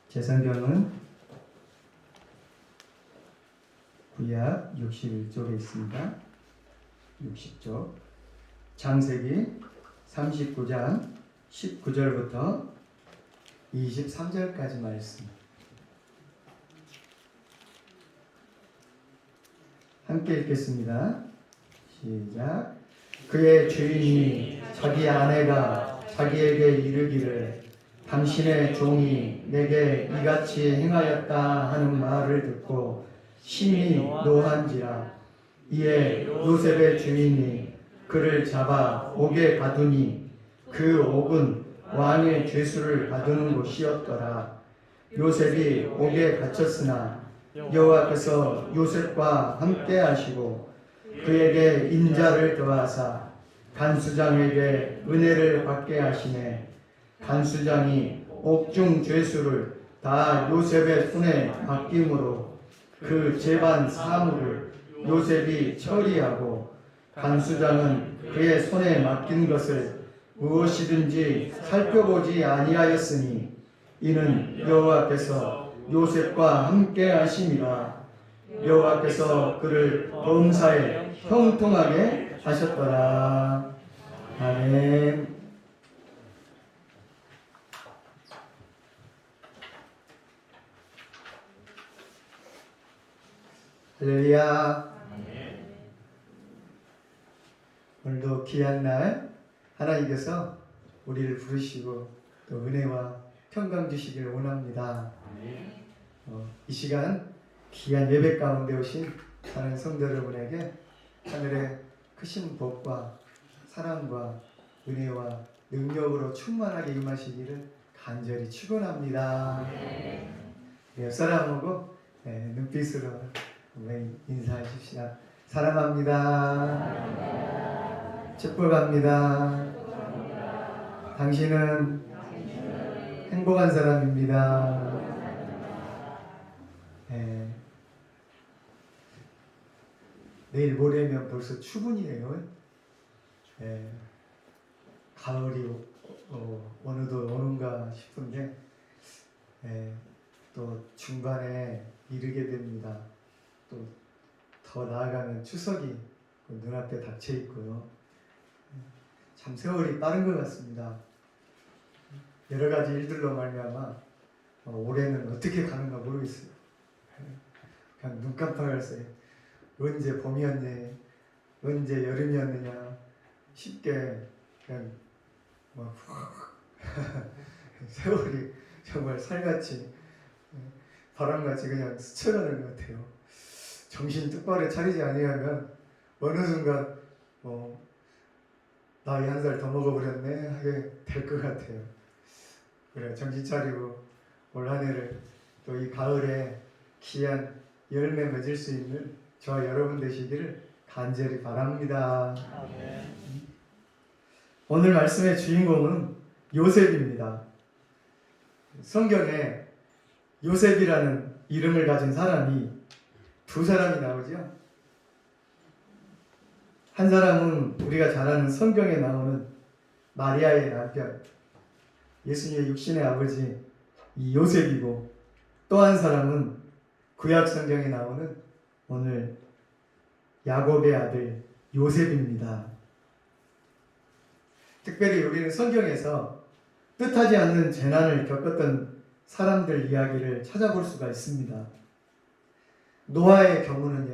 제 성경은 구약 61쪽에 있습니다. 60쪽 창세기 39장 19절부터 23절까지 말씀 함께 읽겠습니다. 시작. 그의 주인이 자기 아내가 자기에게 이르기를 당신의 종이 내게 이같이 행하였다 하는 말을 듣고 심히 노한지라. 이에 요셉의 주인이 그를 잡아 옥에 가두니 그 옥은 왕의 죄수를 가두는 곳이었더라. 요셉이 옥에 갇혔으나 여호와께서 요셉과 함께 하시고 그에게 인자를 더하사 간수장에게 은혜를 받게 하시네. 간수장이 옥중 죄수를 다 요셉의 손에 맡김으로 그 재반 사물을 요셉이 처리하고 간수장은 그의 손에 맡긴 것을 무엇이든지 살펴보지 아니하였으니 이는 여호와께서 요셉과 함께 하심이라. 여호와께서 그를 범사에 형통하게 하셨더라. 아멘. 할렐루야. 오늘도 귀한 날 하나님께서 우리를 부르시고 또 은혜와 평강 주시기를 원합니다. 이 시간 귀한 예배 가운데 오신 사랑하는 성도 여러분에게 하늘의 크신 복과 사랑과 은혜와 능력으로 충만하게 임하시기를 간절히 축원합니다. 옆 사람하고 눈빛으로 인사하십시다. 사랑합니다. 축복합니다. 당신은 행복한 사람입니다. 내일 모레면 벌써 추분이에요. 가을이 어느덧 오는가 싶은데 또 중반에 이르게 됩니다. 또 더 나아가면 추석이 눈앞에 닥쳐 있고요. 참 세월이 빠른 것 같습니다. 여러 가지 일들로 말미암아 올해는 어떻게 가는가 모르겠어요. 그냥 눈 깜빡할 새 언제 봄이었니, 언제 여름이었느냐 쉽게 그냥 막 세월이 정말 살같이 바람같이 그냥 스쳐가는 것 같아요. 정신 똑바로 차리지 아니하면 어느 순간 나이 한 살 더 먹어버렸네 하게 될 것 같아요. 그래, 정신 차리고 올 한 해를 또 이 가을에 귀한 열매 맺을 수 있는 저와 여러분 되시기를 간절히 바랍니다. 아멘. 오늘 말씀의 주인공은 요셉입니다. 성경에 요셉이라는 이름을 가진 사람이 두 사람이 나오죠. 한 사람은 우리가 잘 아는 성경에 나오는 마리아의 남편, 예수님의 육신의 아버지 이 요셉이고, 또 한 사람은 구약 성경에 나오는 오늘 야곱의 아들 요셉입니다. 특별히 우리는 성경에서 뜻하지 않는 재난을 겪었던 사람들 이야기를 찾아볼 수가 있습니다. 노아의 경우는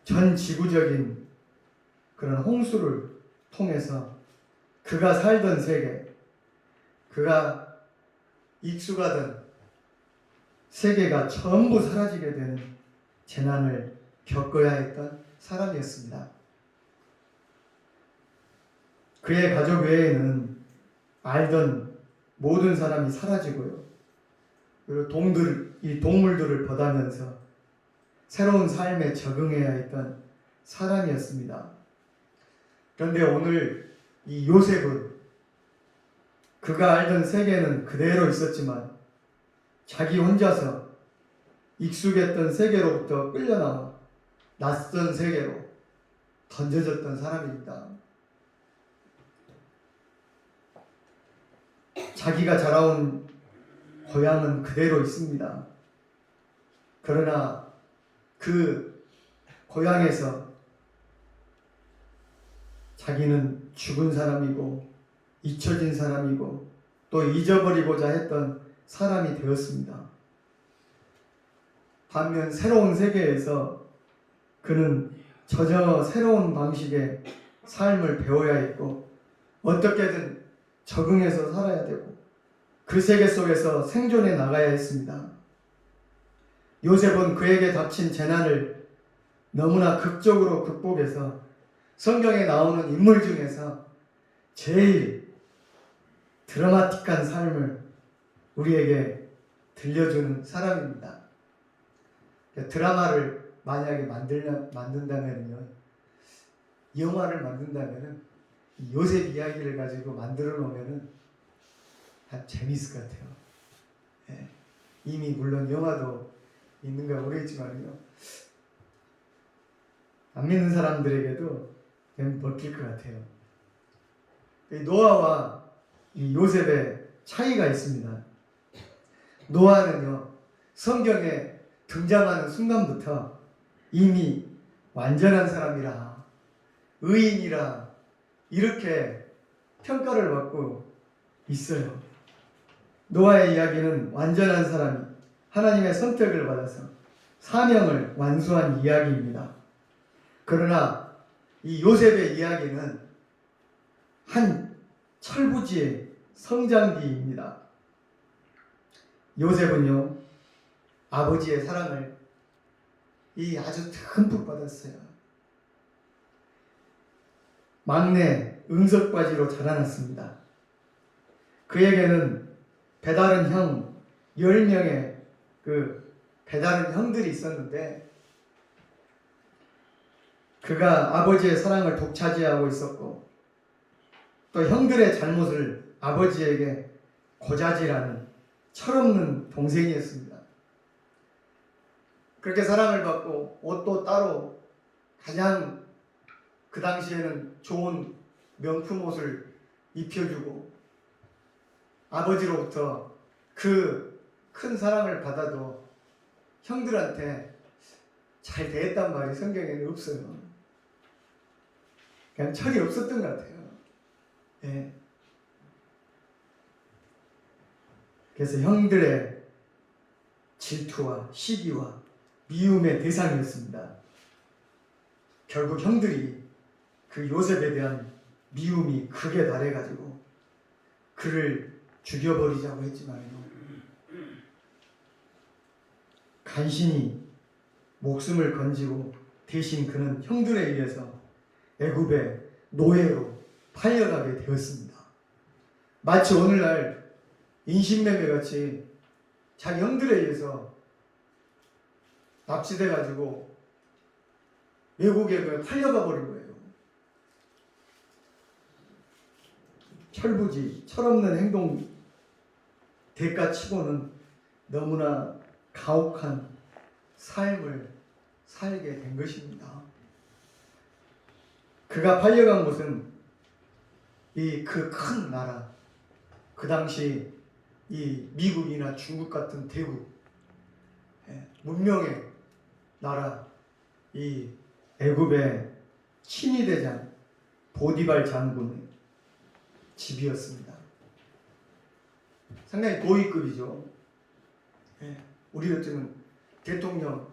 전 지구적인 그런 홍수를 통해서 그가 살던 세계, 그가 익숙하던 세계가 전부 사라지게 되는 재난을 겪어야 했던 사람이었습니다. 그의 가족 외에는 알던 모든 사람이 사라지고요. 그리고 이 동물들을 벗하면서 새로운 삶에 적응해야 했던 사람이었습니다. 그런데 오늘 이 요셉은 그가 알던 세계는 그대로 있었지만 자기 혼자서 익숙했던 세계로부터 끌려나와 낯선 세계로 던져졌던 사람입니다. 자기가 자라온 고향은 그대로 있습니다. 그러나 그 고향에서 자기는 죽은 사람이고 잊혀진 사람이고 또 잊어버리고자 했던 사람이 되었습니다. 반면 새로운 세계에서 그는 전혀 새로운 방식의 삶을 배워야 했고 어떻게든 적응해서 살아야 되고 그 세계 속에서 생존해 나가야 했습니다. 요셉은 그에게 닥친 재난을 너무나 극적으로 극복해서 성경에 나오는 인물 중에서 제일 드라마틱한 삶을 우리에게 들려주는 사람입니다. 드라마를 만약에 만든다면요, 영화를 만든다면은 요셉 이야기를 가지고 만들어 놓으면은 참 재미있을 것 같아요. 예. 이미 물론 영화도 있는가 모르겠지만요, 안 믿는 사람들에게도 먹힐 것 같아요. 노아와 이 요셉의 차이가 있습니다. 노아는요, 성경에 등장하는 순간부터 이미 완전한 사람이라, 의인이라 이렇게 평가를 받고 있어요. 노아의 이야기는 완전한 사람이 하나님의 선택을 받아서 사명을 완수한 이야기입니다. 그러나 이 요셉의 이야기는 한 철부지의 성장기입니다. 요셉은요, 아버지의 사랑을 아주 듬뿍 받았어요. 막내 응석바지로 자라났습니다. 그에게는 배다른 형 10명의 그 배다른 형들이 있었는데 그가 아버지의 사랑을 독차지하고 있었고 또 형들의 잘못을 아버지에게 고자질하는 철없는 동생이었습니다. 그렇게 사랑을 받고 옷도 따로 가장 그 당시에는 좋은 명품 옷을 입혀주고 아버지로부터 그 큰 사랑을 받아도 형들한테 잘 대했단 말이 성경에는 없어요. 그냥 철이 없었던 것 같아요. 예. 그래서 형들의 질투와 시기와 미움의 대상이었습니다. 결국 형들이 그 요셉에 대한 미움이 극에 달해가지고 그를 죽여버리자고 했지만요, 간신히 목숨을 건지고 대신 그는 형들에 의해서 애굽의 노예로 팔려가게 되었습니다. 마치 오늘날 인신매매같이 자기 형들에 의해서 납치돼가지고 외국에 팔려가 버린 거예요. 철부지, 철없는 행동 대가치고는 너무나 가혹한 삶을 살게 된 것입니다. 그가 팔려간 곳은 그 큰 나라, 그 당시 이 미국이나 중국 같은 대국, 문명의 나라, 이 애굽의 친위대장 보디발 장군의 집이었습니다. 상당히 고위급이죠. 우리 같으면 대통령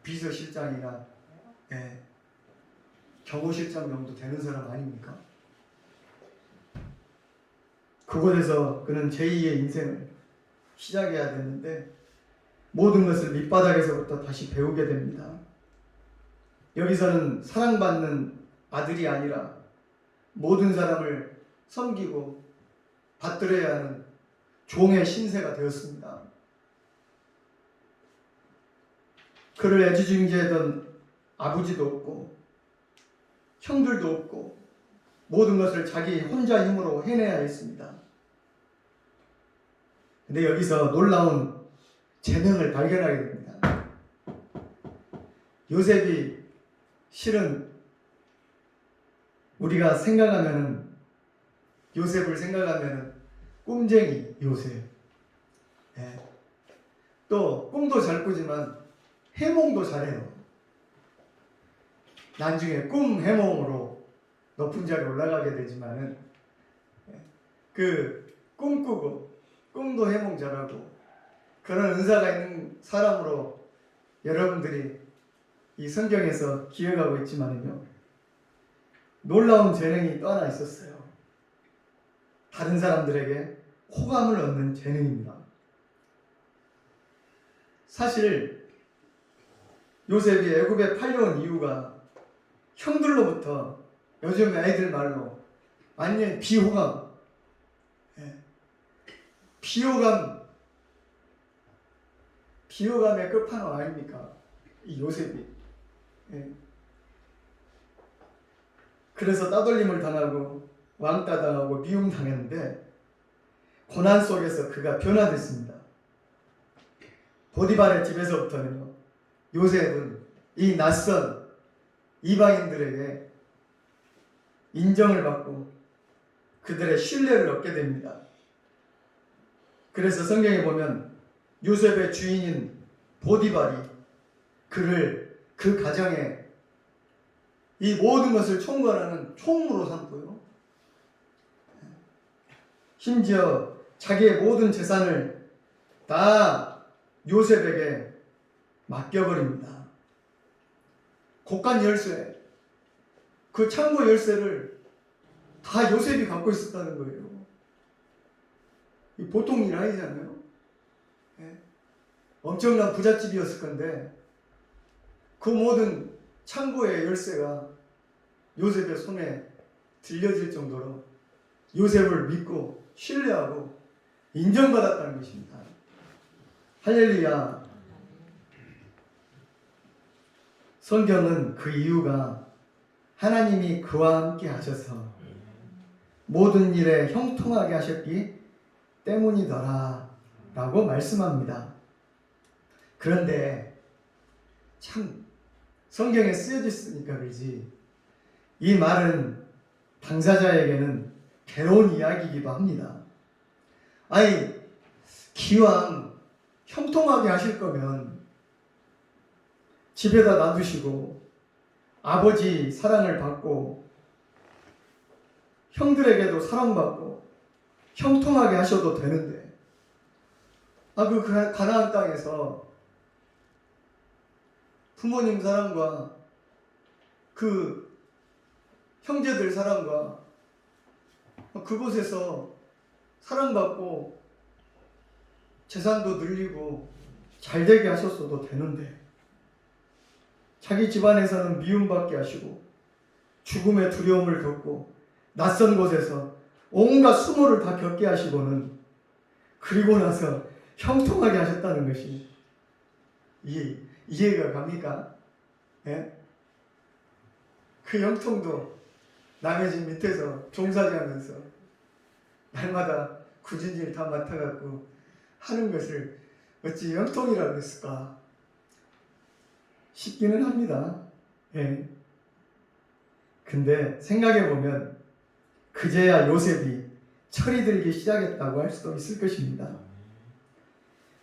비서실장이나 경호실장 정도 되는 사람 아닙니까? 그곳에서 그는 제2의 인생을 시작해야 되는데 모든 것을 밑바닥에서부터 다시 배우게 됩니다. 여기서는 사랑받는 아들이 아니라 모든 사람을 섬기고 받들어야 하는 종의 신세가 되었습니다. 그를 애지중지하던 아버지도 없고 형들도 없고 모든 것을 자기 혼자 힘으로 해내야 했습니다. 근데 여기서 놀라운 재능을 발견하게 됩니다. 요셉이 실은 우리가 요셉을 생각하면은 꿈쟁이 요셉. 예. 또 꿈도 잘 꾸지만 해몽도 잘해요. 나중에 꿈 해몽으로 높은 자리에 올라가게 되지만은 그 꿈꾸고 꿈도 해몽 잘하고 그런 은사가 있는 사람으로 여러분들이 이 성경에서 기억하고 있지만은요, 놀라운 재능이 또 하나 있었어요. 다른 사람들에게 호감을 얻는 재능입니다. 사실 요셉이 애굽에 팔려온 이유가 형들로부터 요즘 애들 말로 완전히 비호감, 비호감의 끝판왕 아닙니까? 이 요셉이. 그래서 따돌림을 당하고 왕따 당하고 미움 당했는데 고난 속에서 그가 변화됐습니다. 보디발의 집에서부터는요, 요셉은 이 낯선 이방인들에게 인정을 받고 그들의 신뢰를 얻게 됩니다. 그래서 성경에 보면 요셉의 주인인 보디발이 그를 그 가정에 이 모든 것을 총괄하는 총무로 삼고요, 심지어 자기의 모든 재산을 다 요셉에게 맡겨버립니다. 곳간 열쇠, 그 창고 열쇠를 다 요셉이 갖고 있었다는 거예요. 보통 일 아니잖아요. 엄청난 부잣집이었을 건데 그 모든 창고의 열쇠가 요셉의 손에 들려질 정도로 요셉을 믿고 신뢰하고 인정받았다는 것입니다. 할렐루야. 성경은 그 이유가 하나님이 그와 함께 하셔서 모든 일에 형통하게 하셨기 때문이더라 라고 말씀합니다. 그런데 참 성경에 쓰여져 있으니까 그러지 이 말은 당사자에게는 괴로운 이야기이기도 합니다. 아니, 기왕 형통하게 하실 거면 집에다 놔두시고 아버지 사랑을 받고 형들에게도 사랑받고 형통하게 하셔도 되는데 그 가나안 땅에서 부모님 사랑과 그 형제들 사랑과 그곳에서 사랑받고 재산도 늘리고 잘되게 하셨어도 되는데 자기 집안에서는 미움받게 하시고 죽음의 두려움을 겪고 낯선 곳에서 온갖 수모를 다 겪게 하시고는 그리고 나서 형통하게 하셨다는 것이 이해가 갑니까? 예? 그 형통도 남의 집 밑에서 종살이하면서 날마다 굳은 일 다 맡아갖고 하는 것을 어찌 형통이라고 했을까? 싶기는 합니다. 예. 근데 생각해보면 그제야 요셉이 철이 들기 시작했다고 할 수도 있을 것입니다.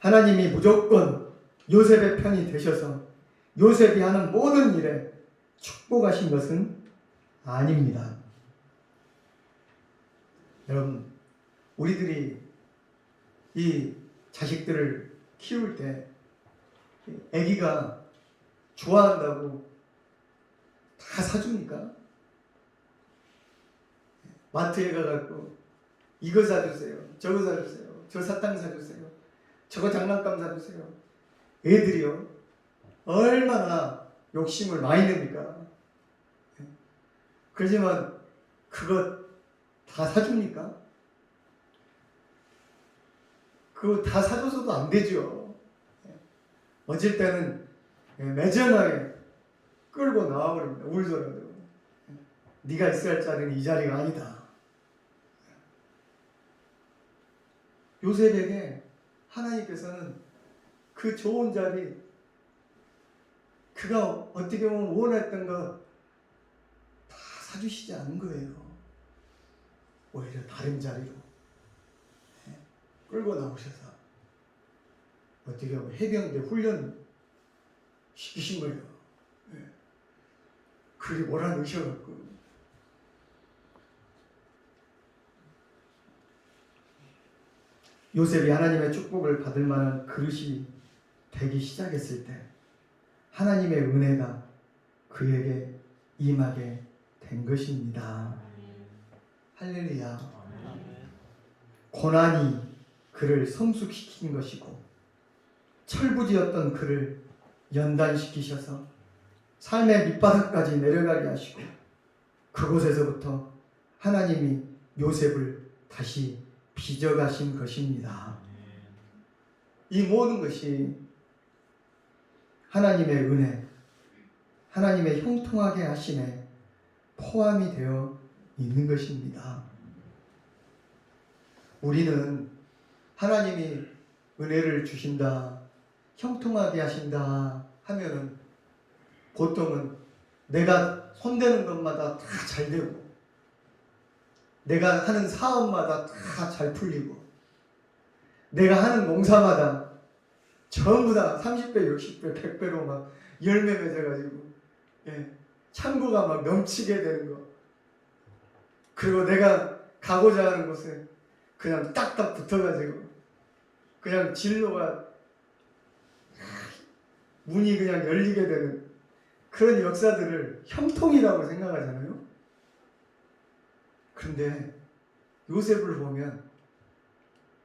하나님이 무조건 요셉의 편이 되셔서 요셉이 하는 모든 일에 축복하신 것은 아닙니다. 여러분, 우리들이 이 자식들을 키울 때 아기가 좋아한다고 다 사줍니까? 마트에 가갖고 이거 사주세요, 저거 사주세요, 저 사탕 사주세요, 저거 장난감 사주세요. 애들이요 얼마나 욕심을 많이 냅니까? 그렇지만 그거 다 사줍니까? 그거 다 사줘서도 안 되죠. 어쩔 때는 매정하게 끌고 나와버립니다. 울더라도 네가 있어야 할 자리는 이 자리가 아니다. 요셉에게 하나님께서는 그 좋은 자리, 그가 어떻게 보면 원했던 거 다 사주시지 않은 거예요. 오히려 다른 자리로 끌고 나오셔서 어떻게 하면 해병대 훈련 시키신 거예요. 예. 그리 몰아넣으셔갖고 요셉이 하나님의 축복을 받을 만한 그릇이 되기 시작했을 때 하나님의 은혜가 그에게 임하게 된 것입니다. 할렐루야. 고난이 그를 성숙시킨 것이고 철부지였던 그를 연단시키셔서 삶의 밑바닥까지 내려가게 하시고 그곳에서부터 하나님이 요셉을 다시 빚어가신 것입니다. 이 모든 것이 하나님의 은혜, 하나님의 형통하게 하심에 포함이 되어 있는 것입니다. 우리는 하나님이 은혜를 주신다, 형통하게 하신다 하면은 보통은 내가 손대는 것마다 다 잘 되고 내가 하는 사업마다 다 잘 풀리고 내가 하는 농사마다 전부 다 30배, 60배, 100배로 막 열매 맺어가지고 창고가 막 넘치게 되는 거. 그리고 내가 가고자 하는 곳에 그냥 딱딱 붙어가지고 그냥 진로가 문이 그냥 열리게 되는 그런 역사들을 형통이라고 생각하잖아요. 그런데 요셉을 보면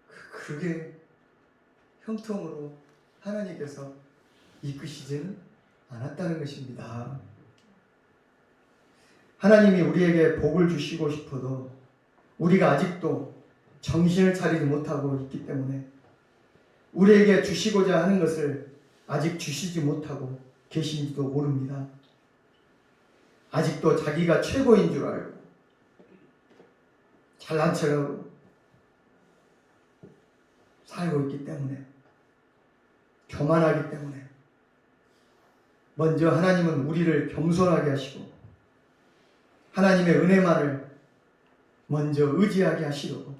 그게 형통으로 하나님께서 이끄시지는 않았다는 것입니다. 하나님이 우리에게 복을 주시고 싶어도 우리가 아직도 정신을 차리지 못하고 있기 때문에 우리에게 주시고자 하는 것을 아직 주시지 못하고 계신지도 모릅니다. 아직도 자기가 최고인 줄 알고 잘난 척하고 살고 있기 때문에 교만하기 때문에 먼저 하나님은 우리를 겸손하게 하시고 하나님의 은혜만을 먼저 의지하게 하시려고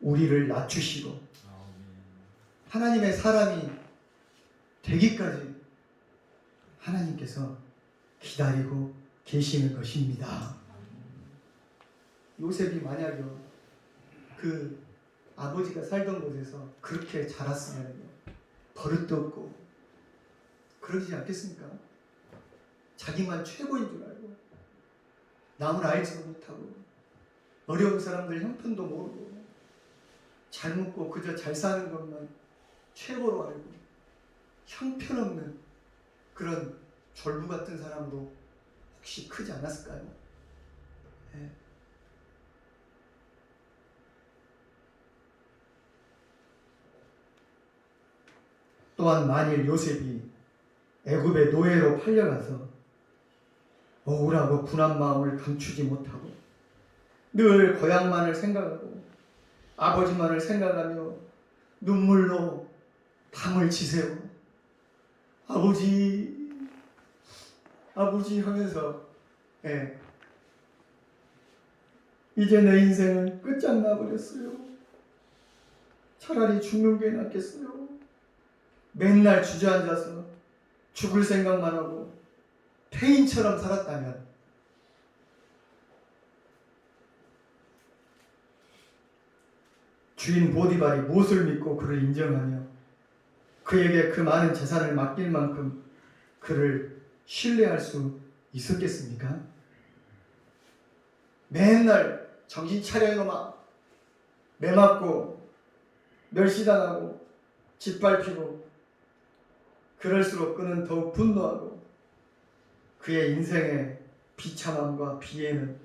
우리를 낮추시고 하나님의 사람이 되기까지 하나님께서 기다리고 계시는 것입니다. 요셉이 만약요 그 아버지가 살던 곳에서 그렇게 자랐으면 버릇도 없고 그러지 않겠습니까? 자기만 최고인 줄 알고 남을 알지도 못하고 어려운 사람들 형편도 모르고 잘 먹고 그저 잘 사는 것만 최고로 알고 형편없는 그런 졸부 같은 사람으로 혹시 크지 않았을까요? 네. 또한 만일 요셉이 애굽의 노예로 팔려가서 억울하고 분한 마음을 감추지 못하고 늘 고향만을 생각하고 아버지만을 생각하며 눈물로 밤을 지새워 아버지 하면서 이제 내 인생은 끝장나버렸어요. 차라리 죽는 게 낫겠어요. 맨날 주저앉아서 죽을 생각만 하고 폐인처럼 살았다면 주인 보디발이 무엇을 믿고 그를 인정하며 그에게 그 많은 재산을 맡길 만큼 그를 신뢰할 수 있었겠습니까? 맨날 정신 차려 이놈아 매맞고 멸시당하고 짓밟히고 그럴수록 그는 더욱 분노하고 그의 인생의 비참함과 비애는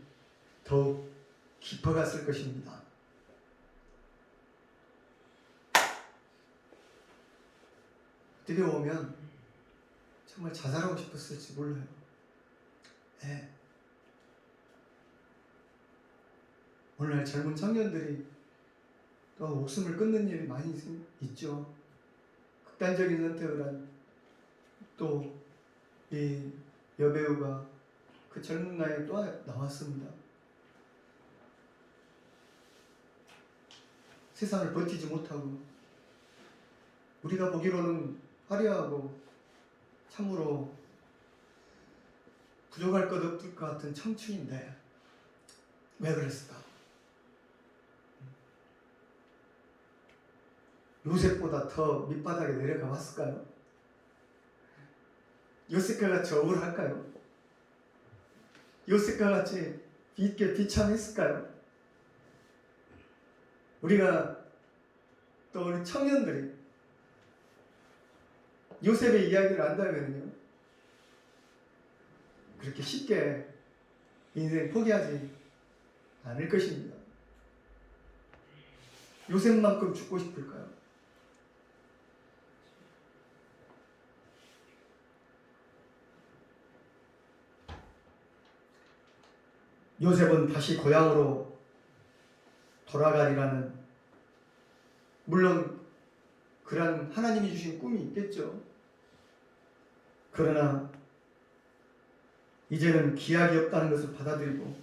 더욱 깊어갔을 것입니다. 어떻게 보면 정말 자살하고 싶었을지 몰라요. 오늘날 젊은 청년들이 또 목숨을 끊는 일이 많이 있죠. 극단적인 선택을 한 또 이 여배우가 그 젊은 나이에 또 나왔습니다. 세상을 버티지 못하고 우리가 보기로는 화려하고 참으로 부족할 것 없을 것 같은 청춘인데 왜 그랬을까? 요셉보다 더 밑바닥에 내려가 봤을까요? 요셉과 같이 억울할까요? 요셉과 같이 있게 비참했을까요? 우리가 또 우리 청년들이 요셉의 이야기를 안다면요 그렇게 쉽게 인생 포기하지 않을 것입니다. 요셉만큼 죽고 싶을까요? 요셉은 다시 고향으로 돌아가리라는 물론 그런 하나님이 주신 꿈이 있겠죠. 그러나 이제는 기약이 없다는 것을 받아들이고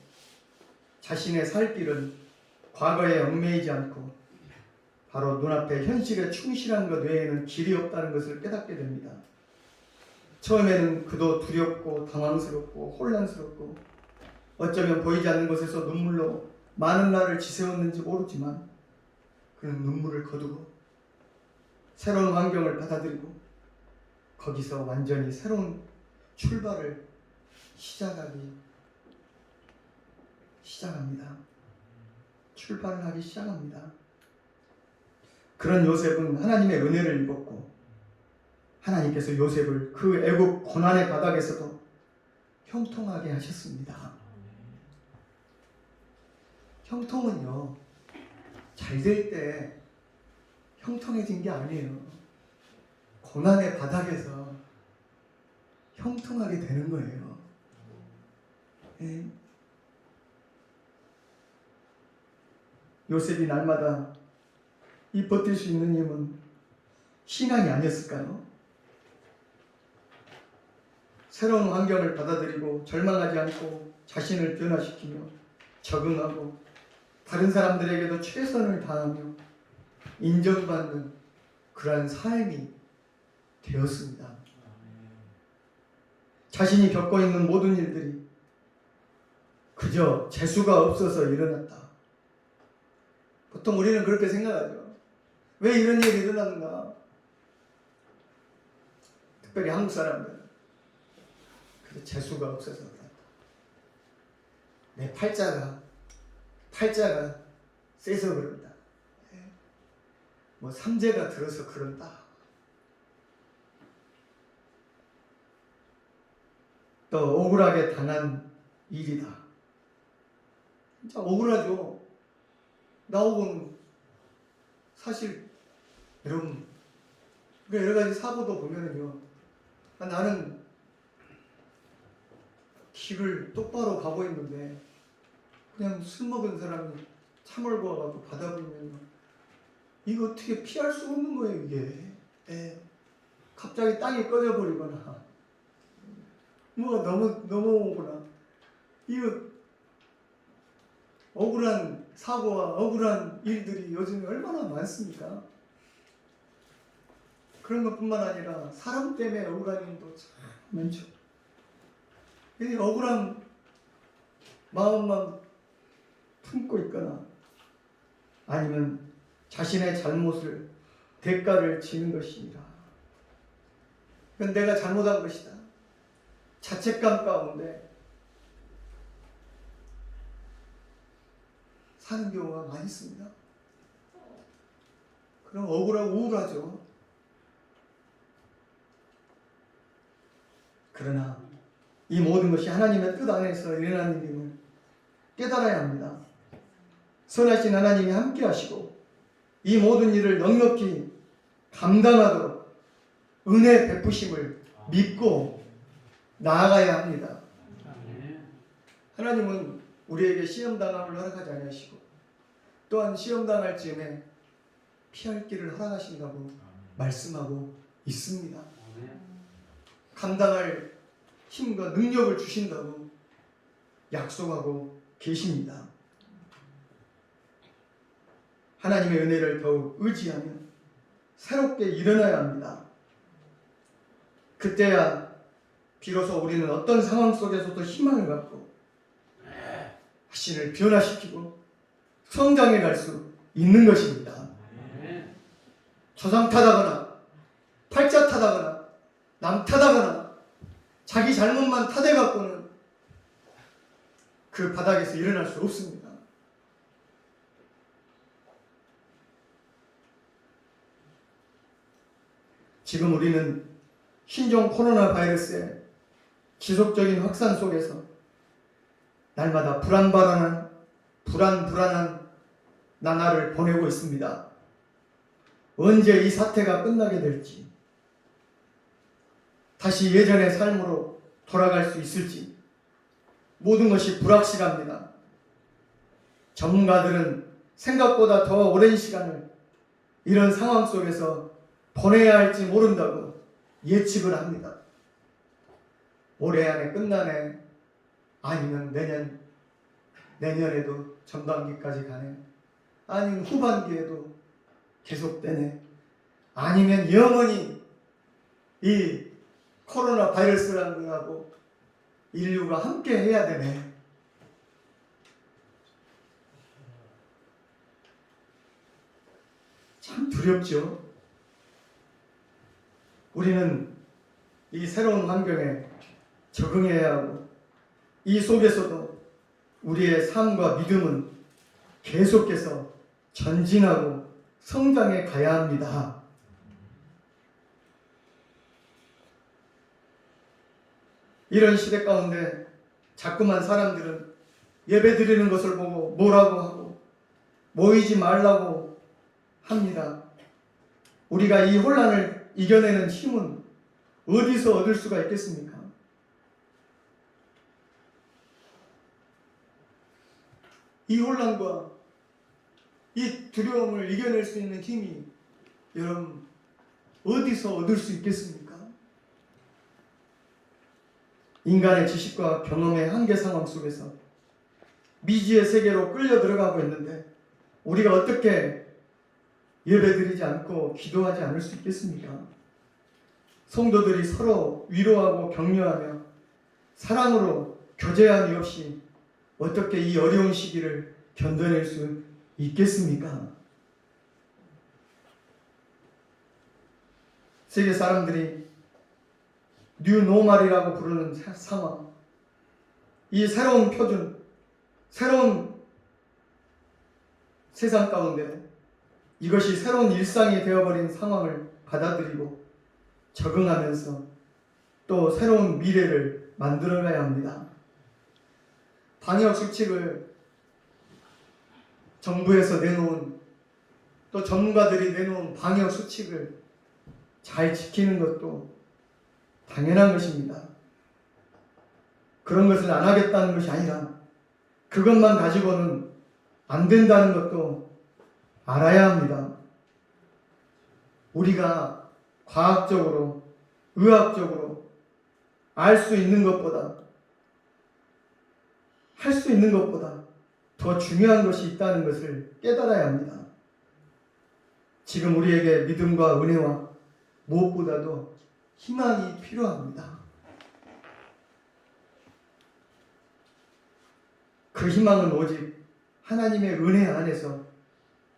자신의 살 길은 과거에 얽매이지 않고 바로 눈앞에 현실에 충실한 것 외에는 길이 없다는 것을 깨닫게 됩니다. 처음에는 그도 두렵고 당황스럽고 혼란스럽고 어쩌면 보이지 않는 곳에서 눈물로 많은 날을 지새웠는지 모르지만 그는 눈물을 거두고 새로운 환경을 받아들이고 거기서 완전히 새로운 출발을 시작합니다. 출발을 하기 시작합니다. 그런 요셉은 하나님의 은혜를 입었고 하나님께서 요셉을 그 애국 고난의 바닥에서도 형통하게 하셨습니다. 형통은요 잘 될 때 형통해진 게 아니에요. 고난의 바닥에서 형통하게 되는 거예요. 예. 요셉이 날마다 이 버틸 수 있는 힘은 신앙이 아니었을까요? 새로운 환경을 받아들이고 절망하지 않고 자신을 변화시키며 적응하고 다른 사람들에게도 최선을 다하며 인정받는 그러한 삶이 되었습니다. 자신이 겪고 있는 모든 일들이 그저 재수가 없어서 일어났다. 보통 우리는 그렇게 생각하죠. 왜 이런 일이 일어났는가? 특별히 한국 사람들. 그저 재수가 없어서 그렇다. 내 팔자가 세서 그런다. 뭐 삼재가 들어서 그런다. 또 억울하게 당한 일이다. 진짜 억울하죠. 나오고는 사실 여러분 여러 가지 사고도 보면은요. 나는 길을 똑바로 가고 있는데 그냥 술 먹은 사람이 차 몰고 와가지고 바다 불면 이거 어떻게 피할 수 없는 거예요 이게. 갑자기 땅이 꺼져버리거나 뭐가 넘어오거나 이거 억울한 사고와 억울한 일들이 요즘에 얼마나 많습니까? 그런 것뿐만 아니라 사람 때문에 억울한 일도 참 많죠. 이 억울한 마음만 품고 있거나 아니면 자신의 잘못을 대가를 지는 것입니다. 이건 내가 잘못한 것이다. 자책감 가운데 사는 경우가 많이 있습니다. 그럼 억울하고 우울하죠. 그러나 이 모든 것이 하나님의 뜻 안에서 일어나는 일임을 깨달아야 합니다. 선하신 하나님이 함께 하시고 이 모든 일을 넉넉히 감당하도록 은혜 베푸심을 믿고 나아가야 합니다. 하나님은 우리에게 시험당함을 허락하지 아니하시고 또한 시험당할 즈음에 피할 길을 허락하신다고 말씀하고 있습니다. 감당할 힘과 능력을 주신다고 약속하고 계십니다. 하나님의 은혜를 더욱 의지하며 새롭게 일어나야 합니다. 그때야 비로소 우리는 어떤 상황 속에서도 희망을 갖고 자신을 변화시키고 성장해 갈 수 있는 것입니다. 조상 탓하거나 팔자 탓하거나 남 탓하거나 자기 잘못만 탓해 갖고는 그 바닥에서 일어날 수 없습니다. 지금 우리는 신종 코로나 바이러스의 지속적인 확산 속에서 날마다 불안한 나날을 보내고 있습니다. 언제 이 사태가 끝나게 될지, 다시 예전의 삶으로 돌아갈 수 있을지 모든 것이 불확실합니다. 전문가들은 생각보다 더 오랜 시간을 이런 상황 속에서 보내야 할지 모른다고 예측을 합니다. 올해 안에 끝나네, 아니면 내년에도 전반기까지 가네, 아니면 후반기에도 계속되네, 아니면 영원히 이 코로나 바이러스라는 거하고 인류가 함께 해야 되네. 참 두렵죠. 우리는 이 새로운 환경에 적응해야 하고, 이 속에서도 우리의 삶과 믿음은 계속해서 전진하고 성장해 가야 합니다. 이런 시대 가운데 자꾸만 사람들은 예배 드리는 것을 보고 뭐라고 하고 모이지 말라고 합니다. 우리가 이 혼란을 이겨내는 힘은 어디서 얻을 수가 있겠습니까? 이 혼란과 이 두려움을 이겨낼 수 있는 힘이 여러분 어디서 얻을 수 있겠습니까? 인간의 지식과 경험의 한계 상황 속에서 미지의 세계로 끌려 들어가고 있는데 우리가 어떻게 예배드리지 않고 기도하지 않을 수 있겠습니까? 성도들이 서로 위로하고 격려하며 사랑으로 교제함이 없이 어떻게 이 어려운 시기를 견뎌낼 수 있겠습니까? 세계 사람들이 뉴노멀이라고 부르는 상황, 이 새로운 표준, 새로운 세상 가운데 이것이 새로운 일상이 되어버린 상황을 받아들이고 적응하면서 또 새로운 미래를 만들어가야 합니다. 방역 수칙을 정부에서 내놓은, 또 전문가들이 내놓은 방역 수칙을 잘 지키는 것도 당연한 것입니다. 그런 것을 안 하겠다는 것이 아니라 그것만 가지고는 안 된다는 것도 알아야 합니다. 우리가 과학적으로, 의학적으로 알 수 있는 것보다, 할 수 있는 것보다 더 중요한 것이 있다는 것을 깨달아야 합니다. 지금 우리에게 믿음과 은혜와 무엇보다도 희망이 필요합니다. 그 희망은 오직 하나님의 은혜 안에서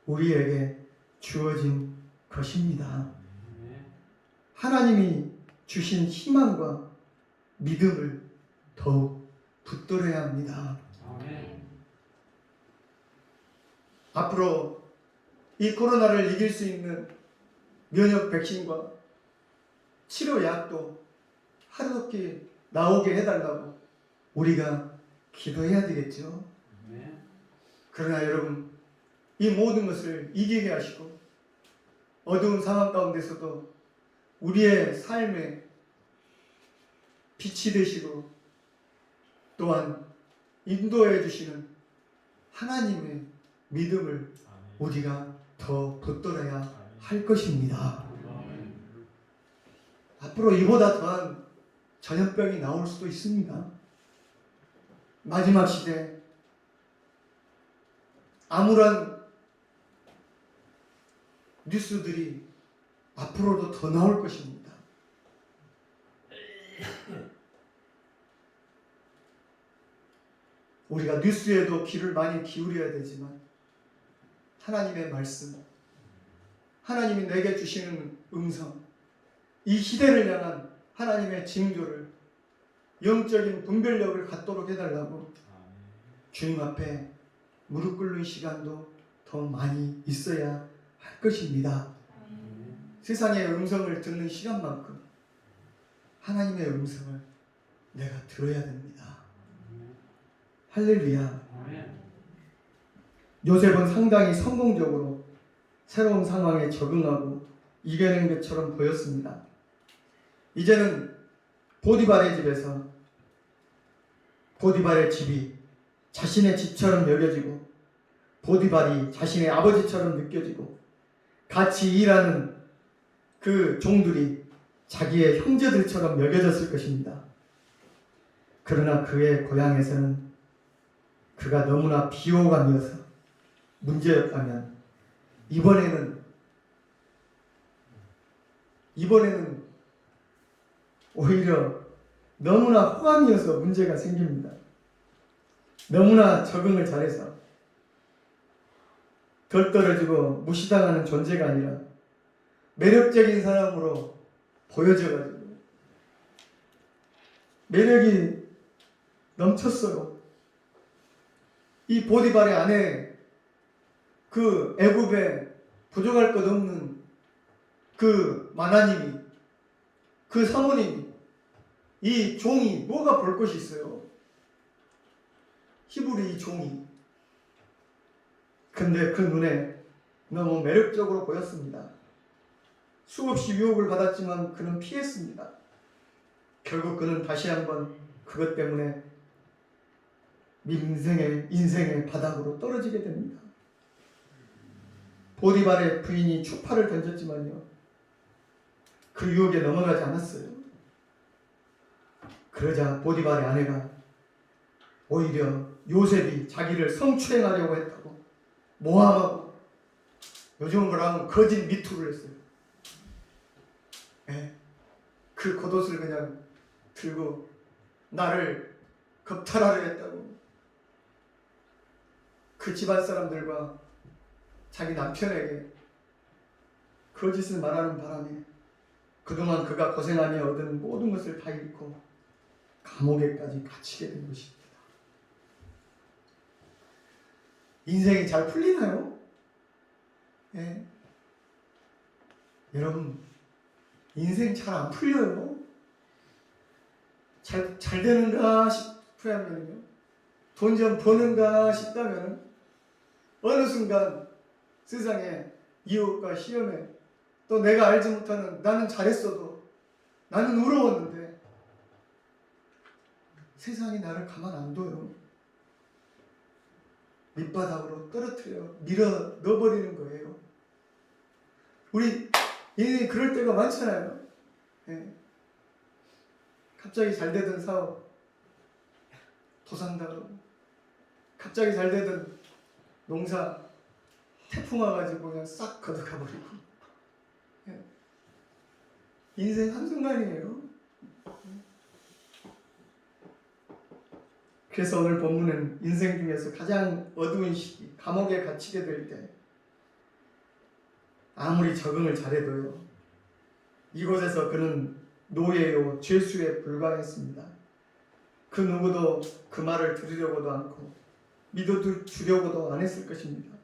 우리에게 주어진 것입니다. 하나님이 주신 희망과 믿음을 더욱 붙들어야 합니다. 앞으로 이 코로나를 이길 수 있는 면역 백신과 치료약도 하루속히 나오게 해달라고 우리가 기도해야 되겠죠. 그러나 여러분, 이 모든 것을 이기게 하시고 어두운 상황 가운데서도 우리의 삶에 빛이 되시고 또한 인도해 주시는 하나님의 믿음을 우리가 더 붙들어야 할 것입니다. 앞으로 이보다 더한 전염병이 나올 수도 있습니다. 마지막 시대, 암울한 뉴스들이 앞으로도 더 나올 것입니다. 우리가 뉴스에도 귀를 많이 기울여야 되지만 하나님의 말씀, 하나님이 내게 주시는 음성, 이 시대를 향한 하나님의 징조를, 영적인 분별력을 갖도록 해달라고 주님 앞에 무릎 꿇는 시간도 더 많이 있어야 할 것입니다. 세상의 음성을 듣는 시간만큼 하나님의 음성을 내가 들어야 됩니다. 할렐루야. 요셉은 상당히 성공적으로 새로운 상황에 적응하고 이겨낸 것처럼 보였습니다. 이제는 보디발의 집에서 보디발의 집이 자신의 집처럼 여겨지고 보디발이 자신의 아버지처럼 느껴지고 같이 일하는 그 종들이 자기의 형제들처럼 여겨졌을 것입니다. 그러나 그의 고향에서는 그가 너무나 비호감이어서 문제였다면 이번에는 오히려 너무나 호감이어서 문제가 생깁니다. 너무나 적응을 잘해서 덜 떨어지고 무시당하는 존재가 아니라 매력적인 사람으로 보여져가지고 매력이 넘쳤어요. 이 보디발의 아내, 그 애굽에 부족할 것 없는 그 마나님이, 그 사모님이, 이 종이 뭐가 볼 것이 있어요. 히브리 이 종이. 근데 그 눈에 너무 매력적으로 보였습니다. 수없이 유혹을 받았지만 그는 피했습니다. 결국 그는 다시 한번 그것 때문에 인생의 바닥으로 떨어지게 됩니다. 보디발의 부인이 추파를 던졌지만요, 그 유혹에 넘어가지 않았어요. 그러자 보디발의 아내가 오히려 요셉이 자기를 성추행하려고 했다고 모함하고, 요즘으로 하면 거짓 미투를 했어요. 네. 그 겉옷을 그냥 들고 나를 겁탈하려 했다고 그 집안 사람들과 자기 남편에게 거짓을 말하는 바람에 그동안 그가 고생하며 얻은 모든 것을 다 잃고 감옥에까지 갇히게 된 것입니다. 인생이 잘 풀리나요? 네. 여러분, 인생 잘 안 풀려요. 잘 되는가 싶으면요, 돈 좀 버는가 싶다면 어느 순간 세상에 유혹과 시험에 또 내가 알지 못하는, 나는 잘했어도 나는 의로웠는데 세상이 나를 가만 안 둬요. 밑바닥으로 떨어뜨려 밀어 넣어버리는 거예요. 우리 인생이 그럴 때가 많잖아요. 네. 갑자기 잘 되던 사업 도산당하고, 갑자기 잘 되던 농사 태풍 와가지고 그냥 싹 걷어가 버리고. 네. 인생 한순간이에요. 그래서 오늘 본문은 인생 중에서 가장 어두운 시기, 감옥에 갇히게 될 때 아무리 적응을 잘해도요, 이곳에서 그는 노예요, 죄수에 불과했습니다. 그 누구도 그 말을 들으려고도 않고 믿어주려고도 안 했을 것입니다.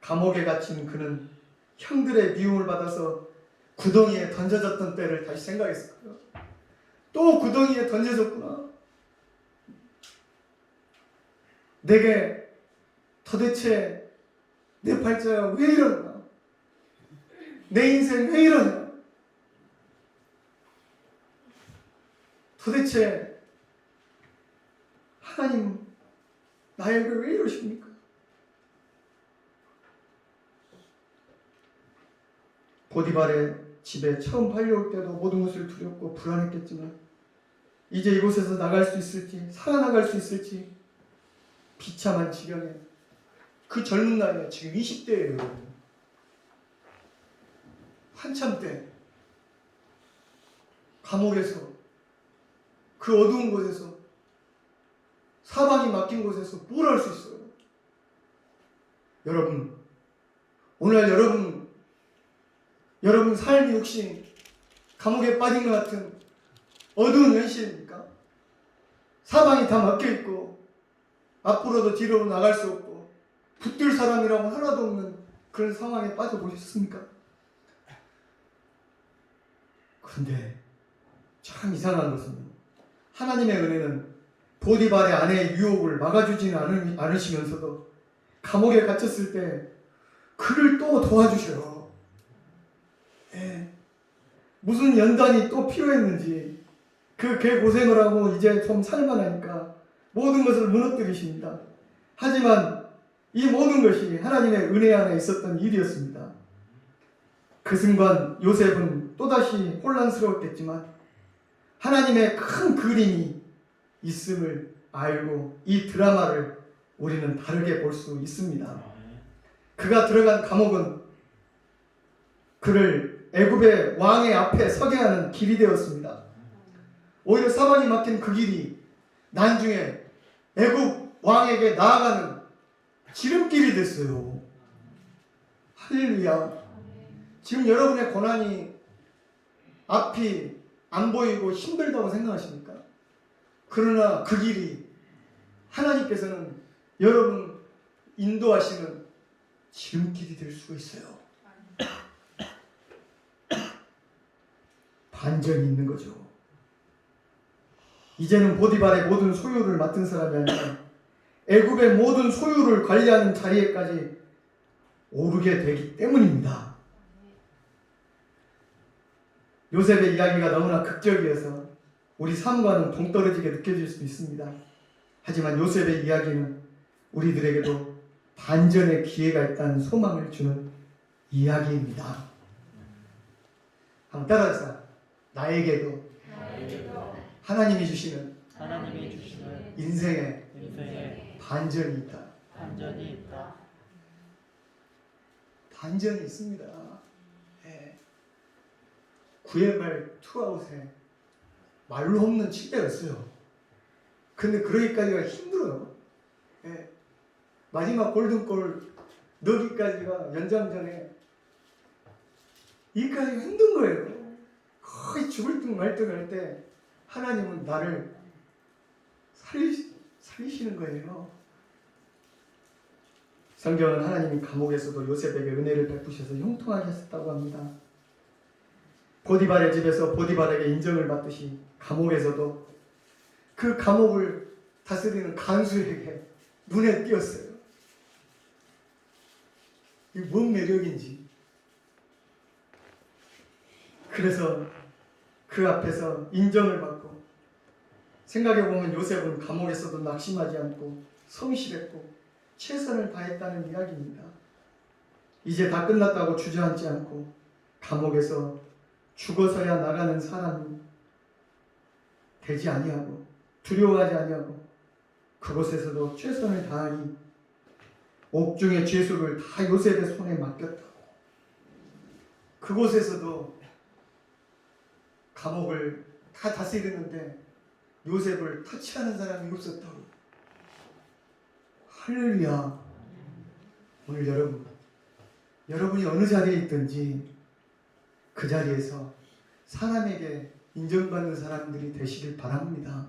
감옥에 갇힌 그는 형들의 미움을 받아서 구덩이에 던져졌던 때를 다시 생각했을 거예요. 또 구덩이에 던져졌구나. 내게 도대체 내 팔자야 왜 이러나? 내 인생 왜 이러냐? 도대체 하나님 나에게 왜 이러십니까? 보디발의 집에 처음 팔려올 때도 모든 것을 두렵고 불안했겠지만 이제 이곳에서 나갈 수 있을지, 살아나갈 수 있을지 비참한 지경에, 그 젊은 나이에 지금 20대예요. 한참 때 감옥에서 그 어두운 곳에서 사방이 막힌 곳에서 뭘 할 수 있어요? 여러분, 오늘 여러분 삶이 혹시 감옥에 빠진 것 같은 어두운 현실입니까? 사방이 다 막혀 있고 앞으로도 뒤로 나갈 수 없고 붙들 사람이라고 하나도 없는 그런 상황에 빠져보셨습니까? 그런데 참 이상한 것은 하나님의 은혜는 보디발의 아내의 유혹을 막아주지는 않으시면서도 감옥에 갇혔을 때 그를 또 도와주셔요. 예. 무슨 연단이 또 필요했는지 그 고생을 하고 이제 좀 살만하니까 모든 것을 무너뜨리십니다. 하지만 이 모든 것이 하나님의 은혜 안에 있었던 일이었습니다. 그 순간 요셉은 또다시 혼란스러웠겠지만 하나님의 큰 그림이 있음을 알고 이 드라마를 우리는 다르게 볼 수 있습니다. 그가 들어간 감옥은 그를 애굽의 왕의 앞에 서게 하는 길이 되었습니다. 오히려 사방이 막힌 그 길이 나중에 애굽 왕에게 나아가는 지름길이 됐어요. 할렐루야. 지금 여러분의 고난이 앞이 안 보이고 힘들다고 생각하십니까? 그러나 그 길이 하나님께서는 여러분 인도하시는 지름길이 될 수가 있어요. 반전이 있는 거죠. 이제는 보디발의 모든 소유를 맡은 사람이 아니라 애굽의 모든 소유를 관리하는 자리에까지 오르게 되기 때문입니다. 요셉의 이야기가 너무나 극적이어서 우리 삶과는 동떨어지게 느껴질 수도 있습니다. 하지만 요셉의 이야기는 우리들에게도 반전의 기회가 있다는 소망을 주는 이야기입니다. 한번 따라서 나에게도 하나님이 주시는 인생에 반전이 있다. 반전이 있습니다. 예. 구회말 투아웃에 말로 없는 칠대였어요. 근데 그러기까지가 힘들어요. 예. 마지막 골든골 넣기까지가 연장전에 이까지 힘든 거예요. 거의 죽을 듯 말 듯 할 때 하나님은 나를 살리시는 거예요. 성경은 하나님이 감옥에서도 요셉에게 은혜를 베푸셔서 형통하게 하셨다고 합니다. 보디발의 집에서 보디발에게 인정을 받듯이 감옥에서도 그 감옥을 다스리는 간수에게 눈에 띄었어요. 이게 뭔 매력인지. 그래서 그 앞에서 인정을 받고 생각해보면 요셉은 감옥에서도 낙심하지 않고 성실했고 최선을 다했다는 이야기입니다. 이제 다 끝났다고 주저앉지 않고 감옥에서 죽어서야 나가는 사람이 되지 아니하고 두려워하지 아니하고 그곳에서도 최선을 다하니 옥중의 죄수를 다 요셉의 손에 맡겼다고. 그곳에서도 감옥을 다 다스리는데 요셉을 터치하는 사람이 없었다고. 할렐루야. 오늘 여러분이 어느 자리에 있든지 그 자리에서 사람에게 인정받는 사람들이 되시길 바랍니다.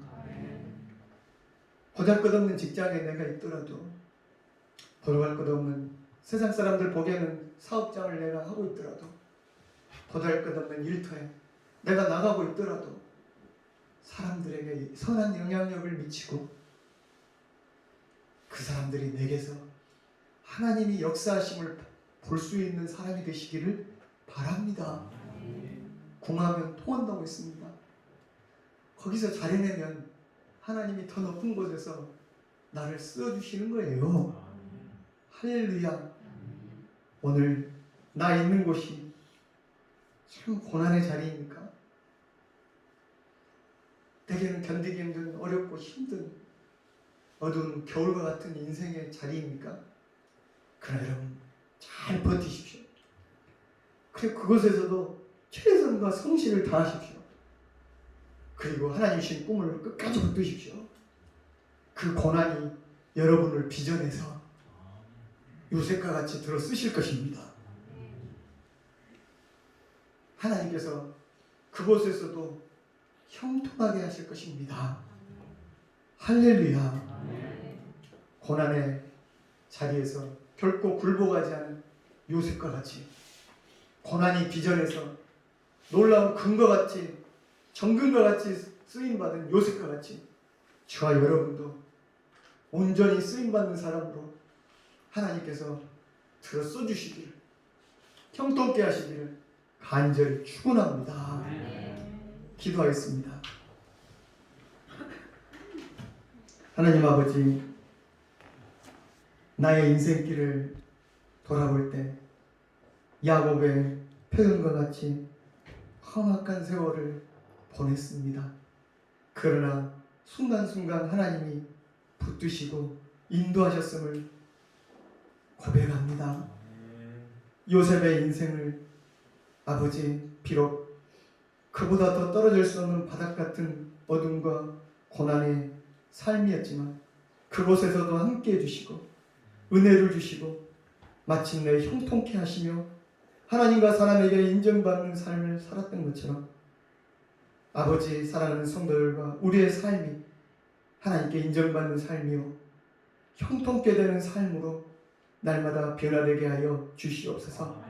보잘것없는 직장에 내가 있더라도, 보잘것없는 세상 사람들 보기에는 사업장을 내가 하고 있더라도, 보잘것없는 일터에 내가 나가고 있더라도 사람들에게 선한 영향력을 미치고 그 사람들이 내게서 하나님이 역사하심을 볼 수 있는 사람이 되시기를 바랍니다. 궁하면 통한다고 했습니다. 거기서 잘해내면 하나님이 더 높은 곳에서 나를 쓰어주시는 거예요. 할렐루야. 오늘 나 있는 곳이 참 고난의 자리입니까? 대개는 견디기 힘든 어렵고 힘든 어두운 겨울과 같은 인생의 자리입니까? 그러나 여러분 잘 버티십시오. 그리고 그곳에서도 최선과 성실을 다하십시오. 그리고 하나님 주신 꿈을 끝까지 붙드십시오. 그 고난이 여러분을 빚어내서 요셉과 같이 들어 쓰실 것입니다. 하나님께서 그곳에서도 형통하게 하실 것입니다. 할렐루야. 고난의 자리에서 결코 굴복하지 않은 요셉과 같이 고난이 빚어내서 놀라운 금과 같이 정금과 같이 쓰임받은 요셉과 같이 저와 여러분도 온전히 쓰임받는 사람으로 하나님께서 들어 써주시기를, 형통케 하시기를 간절히 축원합니다. 기도하겠습니다. 하나님 아버지, 나의 인생길을 돌아볼 때 야곱의 표현과 같이 험악한 세월을 보냈습니다. 그러나 순간순간 하나님이 붙드시고 인도하셨음을 고백합니다. 요셉의 인생을 아버지, 비록 그보다 더 떨어질 수 없는 바닥 같은 어둠과 고난의 삶이었지만 그곳에서도 함께 해주시고 은혜를 주시고 마침내 형통케 하시며 하나님과 사람에게 인정받는 삶을 살았던 것처럼 아버지, 사랑하는 성도들과 우리의 삶이 하나님께 인정받는 삶이요 형통케 되는 삶으로 날마다 변화되게 하여 주시옵소서.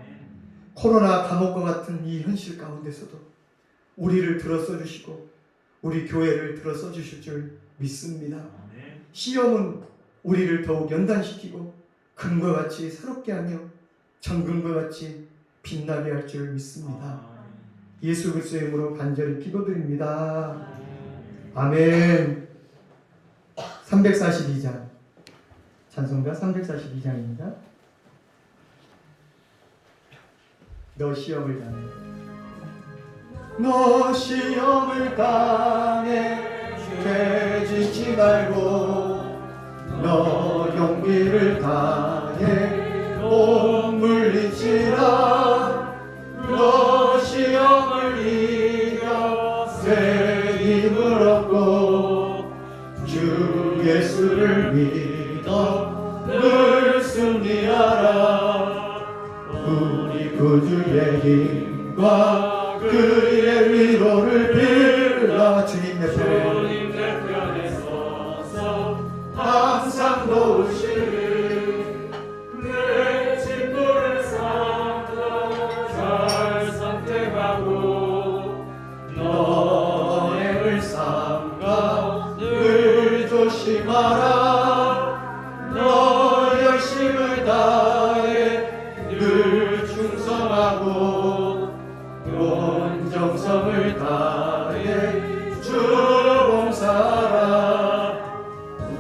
코로나 감옥과 같은 이 현실 가운데서도 우리를 들어서 주시고 우리 교회를 들어서 주실 줄 믿습니다. 시험은 우리를 더욱 연단시키고 금과 같이 새롭게 하며 정금과 같이 빛나게 할 줄 믿습니다. 예수 그리스도의 이름으로 간절히 기도드립니다. 아멘. 342장 찬송가 342장입니다. 너 시험을 당해, 너 시험을 당해 죄짓지 말고 너 용기를 다해 못 물리치라. 너 시험을 이겨 새 힘을 얻고 주 예수를 믿어 늘 승리하라. 우리 구주의 힘과 그의 위로를 빌라. 주님 내 편에 서서 항상 도우시는 내 친구를 삼가 잘 선택하고 너의 삼가 늘 조심하라. 너 열심을 다해 늘 충성하고 온 정성을 다해 주 봉사하라.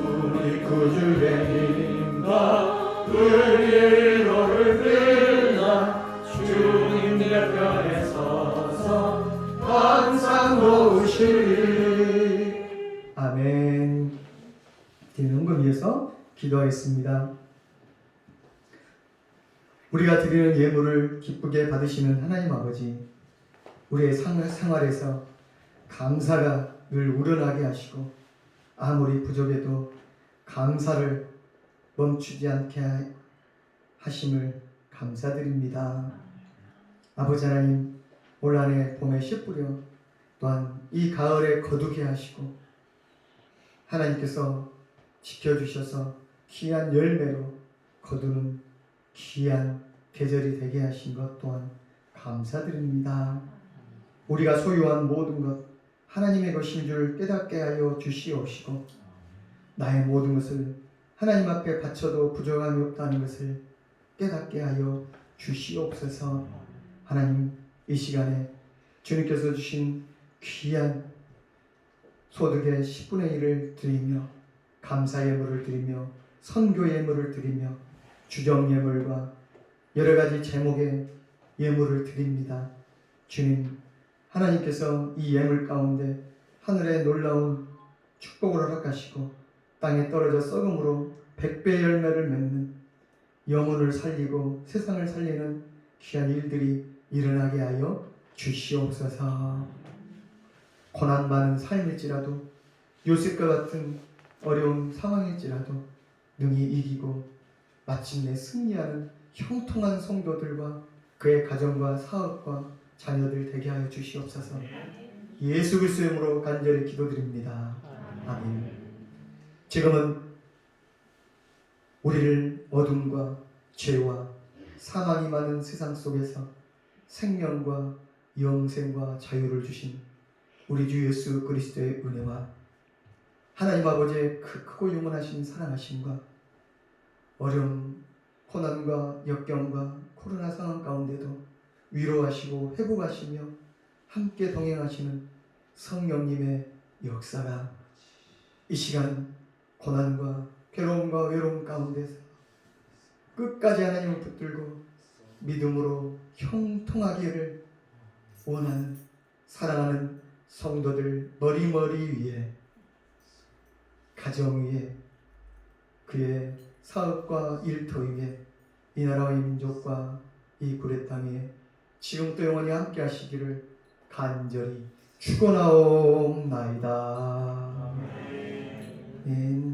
우리 구주의 힘과 그의 위로를 빌라. 주님 내 편에 서서 항상 도우시리. 아멘. 이제 헌금 위해서 기도하겠습니다. 우리가 드리는 예물을 기쁘게 받으시는 하나님 아버지, 우리의 생활에서 감사가 늘 우러나게 하시고 아무리 부족해도 감사를 멈추지 않게 하심을 감사드립니다. 아버지 하나님, 올 한해 봄에 씨 뿌려 또한 이 가을에 거두게 하시고 하나님께서 지켜주셔서 귀한 열매로 거두는 귀한 계절이 되게 하신 것 또한 감사드립니다. 우리가 소유한 모든 것 하나님의 것인 줄 깨닫게 하여 주시옵시고 나의 모든 것을 하나님 앞에 바쳐도 부족함이 없다는 것을 깨닫게 하여 주시옵소서. 하나님, 이 시간에 주님께서 주신 귀한 소득의 10분의 1을 드리며 감사 예물을 드리며 선교 예물을 드리며 주정 예물과 여러 가지 제목의 예물을 드립니다. 주님, 하나님께서 이 예물 가운데 하늘의 놀라운 축복을 허락하시고 땅에 떨어져 썩음으로 100배 열매를 맺는 영혼을 살리고 세상을 살리는 귀한 일들이 일어나게 하여 주시옵소서. 고난 많은 삶일지라도 요셉과 같은 어려운 상황일지라도 능히 이기고 마침내 승리하는 형통한 성도들과 그의 가정과 사업과 자녀들 되게 하여 주시옵소서. 예수 그리스도의 이름으로 간절히 기도드립니다. 아멘. 지금은 우리를 어둠과 죄와 사망이 많은 세상 속에서 생명과 영생과 자유를 주신 우리 주 예수 그리스도의 은혜와 하나님 아버지의 그 크고 영원하신 사랑하심과 어려운 고난과 역경과 코로나 상황 가운데도 위로하시고 회복하시며 함께 동행하시는 성령님의 역사가 이 시간 고난과 괴로움과 외로움 가운데서 끝까지 하나님을 붙들고 믿음으로 형통하기를 원하는 사랑하는 성도들 머리머리 위에 가정 위에 그의 사업과 일터 위에 이 나라와 이 민족과 이 구레 땅에 지금도 영원히 함께 하시기를 간절히 축원하옵나이다. 아멘.